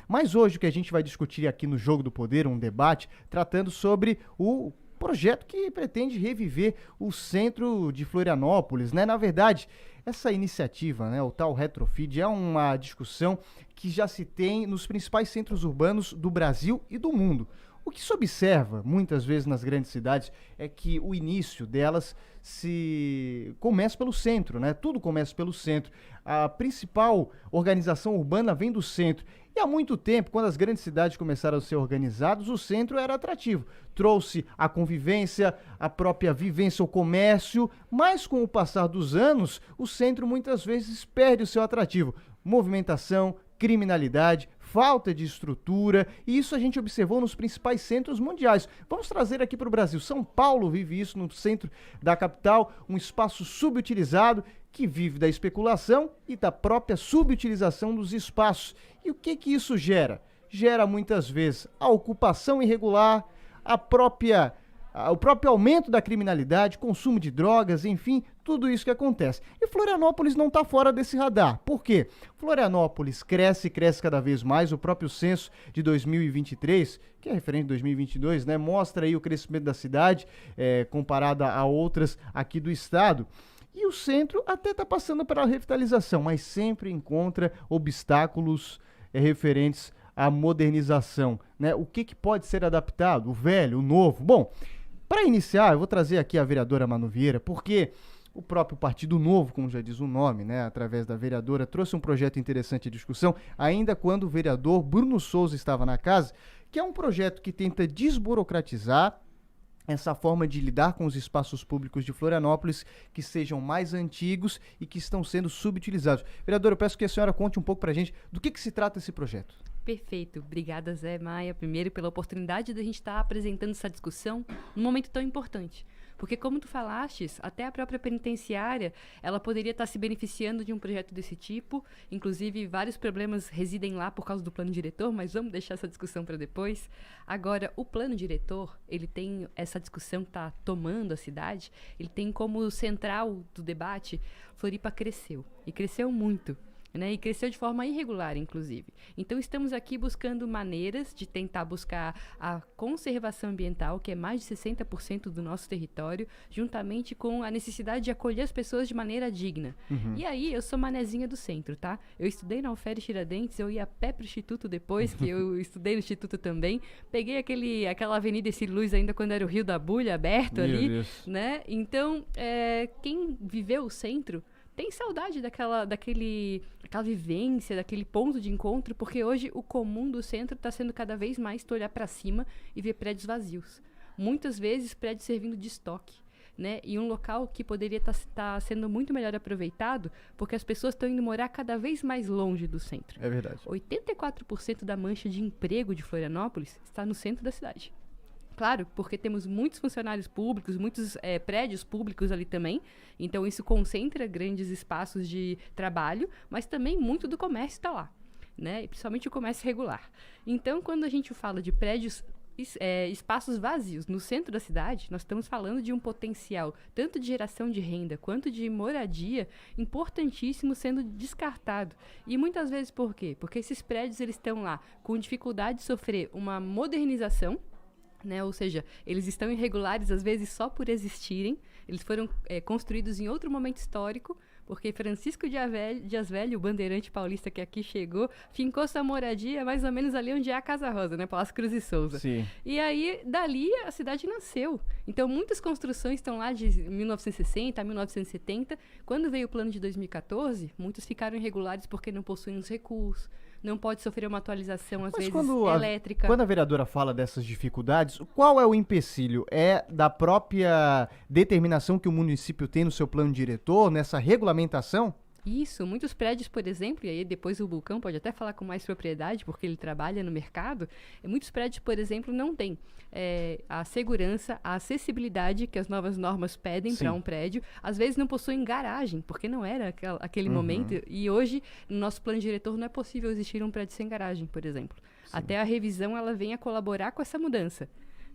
Mas hoje o que a gente vai discutir aqui no Jogo do Poder, um debate, tratando sobre o projeto que pretende reviver o centro de Florianópolis, né? Na verdade, essa iniciativa, né, o tal retrofit, é uma discussão que já se tem nos principais centros urbanos do Brasil e do mundo. O que se observa, muitas vezes nas grandes cidades, é que o início delas começa pelo centro, né? Tudo começa pelo centro. A principal organização urbana vem do centro. E há muito tempo, quando as grandes cidades começaram a ser organizadas, o centro era atrativo. Trouxe a convivência, a própria vivência, o comércio, mas com o passar dos anos, o centro muitas vezes perde o seu atrativo. Movimentação, criminalidade, falta de estrutura, e isso a gente observou nos principais centros mundiais. Vamos trazer aqui para o Brasil. São Paulo vive isso no centro da capital, um espaço subutilizado que vive da especulação e da própria subutilização dos espaços. E o que isso gera? Gera muitas vezes a ocupação irregular, o próprio aumento da criminalidade, consumo de drogas, enfim, tudo isso que acontece. E Florianópolis não está fora desse radar. Por quê? Florianópolis cresce cada vez mais. O próprio censo de 2023, que é referente a 2022, né, mostra aí o crescimento da cidade comparada a outras aqui do estado. E o centro até está passando pela revitalização, mas sempre encontra obstáculos referentes à modernização, né? O que pode ser adaptado? O velho, o novo? Bom, para iniciar, eu vou trazer aqui a vereadora Manu Vieira, porque o próprio Partido Novo, como já diz o nome, né, através da vereadora, trouxe um projeto interessante de discussão, ainda quando o vereador Bruno Souza estava na casa, que é um projeto que tenta desburocratizar essa forma de lidar com os espaços públicos de Florianópolis que sejam mais antigos e que estão sendo subutilizados. Vereadora, eu peço que a senhora conte um pouco para a gente do que se trata esse projeto. Perfeito. Obrigada, Zé Maia, primeiro pela oportunidade de a gente estar apresentando essa discussão num momento tão importante. Porque, como tu falastes, até a própria penitenciária, ela poderia estar se beneficiando de um projeto desse tipo. Inclusive, vários problemas residem lá por causa do plano diretor, mas vamos deixar essa discussão para depois. Agora, o plano diretor, ele tem essa discussão que está tomando a cidade, ele tem como central do debate, Floripa cresceu, e cresceu muito. Né, e cresceu de forma irregular, inclusive. Então, estamos aqui buscando maneiras de tentar buscar a conservação ambiental, que é mais de 60% do nosso território, juntamente com a necessidade de acolher as pessoas de maneira digna. Uhum. E aí, eu sou manezinha do centro, tá? Eu estudei na UFER Tiradentes, eu ia a pé pro Instituto depois, que eu estudei no Instituto também. Peguei aquela Avenida Esse Luz ainda quando era o Rio da Bulha aberto ali, né? Então, quem viveu o centro tem saudade daquela vivência, daquele ponto de encontro, porque hoje o comum do centro está sendo cada vez mais tu olhar para cima e ver prédios vazios. Muitas vezes prédios servindo de estoque, né? E um local que poderia estar sendo muito melhor aproveitado, porque as pessoas estão indo morar cada vez mais longe do centro. É verdade. 84% da mancha de emprego de Florianópolis está no centro da cidade. Claro, porque temos muitos funcionários públicos, muitos prédios públicos ali também, então isso concentra grandes espaços de trabalho, mas também muito do comércio está lá, né? E principalmente o comércio regular. Então, quando a gente fala de prédios, espaços vazios no centro da cidade, nós estamos falando de um potencial tanto de geração de renda quanto de moradia importantíssimo sendo descartado. E muitas vezes por quê? Porque esses prédios eles estão lá com dificuldade de sofrer uma modernização, né? Ou seja, eles estão irregulares às vezes só por existirem. Eles foram construídos em outro momento histórico, porque Francisco Dias Velho, o bandeirante paulista que aqui chegou, fincou sua moradia mais ou menos ali onde é a Casa Rosa, né? Palácio Cruz e Souza. Sim. E aí, dali, a cidade nasceu. Então, muitas construções estão lá de 1960 a 1970. Quando veio o plano de 2014, muitos ficaram irregulares porque não possuem os recursos, não pode sofrer uma atualização, às vezes, elétrica. Quando a vereadora fala dessas dificuldades, qual é o empecilho? É da própria determinação que o município tem no seu plano diretor, nessa regulamentação? Isso, muitos prédios, por exemplo, e aí depois o Bulcão pode até falar com mais propriedade, porque ele trabalha no mercado, muitos prédios, por exemplo, não têm a segurança, a acessibilidade que as novas normas pedem para um prédio. Às vezes não possuem garagem, porque não era aquele momento, e hoje, no nosso plano diretor, não é possível existir um prédio sem garagem, por exemplo. Sim. Até a revisão, ela vem a colaborar com essa mudança.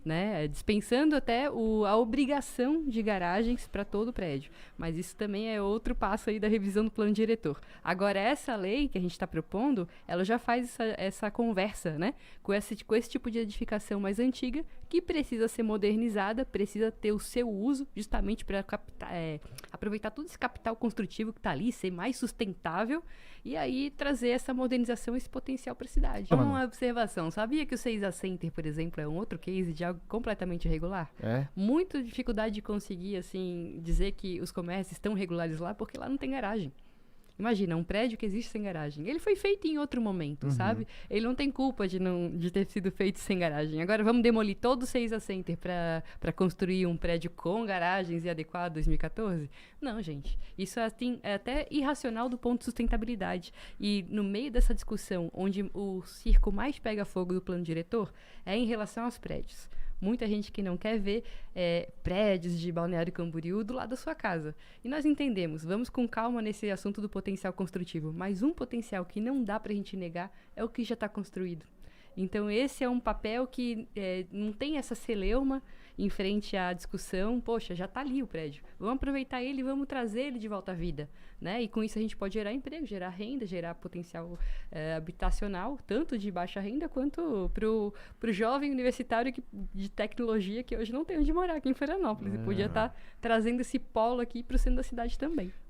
né? Dispensando até a obrigação de garagens para todo o prédio. Mas isso também é outro passo aí da revisão do plano diretor. Agora, essa lei que a gente está propondo, ela já faz essa conversa, né? Com esse tipo de edificação mais antiga, que precisa ser modernizada, precisa ter o seu uso, justamente para aproveitar todo esse capital construtivo que está ali, ser mais sustentável, e aí trazer essa modernização, esse potencial para a cidade. Uma observação, sabia que o 6A Center, por exemplo, é um outro case de algo completamente irregular? Muita dificuldade de conseguir, assim, dizer que os comércios estão regulares lá, porque lá não tem garagem. Imagina, um prédio que existe sem garagem. Ele foi feito em outro momento, sabe? Ele não tem culpa de ter sido feito sem garagem. Agora vamos demolir todo o 6A Center para construir um prédio com garagens e adequado 2014? Não, gente. Isso é até irracional do ponto de sustentabilidade. E no meio dessa discussão, onde o circo mais pega fogo do plano diretor, é em relação aos prédios. Muita gente que não quer ver prédios de Balneário Camboriú do lado da sua casa. E nós entendemos, vamos com calma nesse assunto do potencial construtivo, mas um potencial que não dá para a gente negar é o que já está construído. Então, esse é um papel que não tem essa celeuma em frente à discussão. Poxa, já está ali o prédio. Vamos aproveitar ele e vamos trazer ele de volta à vida, né? E com isso a gente pode gerar emprego, gerar renda, gerar potencial habitacional, tanto de baixa renda quanto para o jovem universitário de tecnologia que hoje não tem onde morar aqui em Florianópolis. E podia estar trazendo esse polo aqui para o centro da cidade também.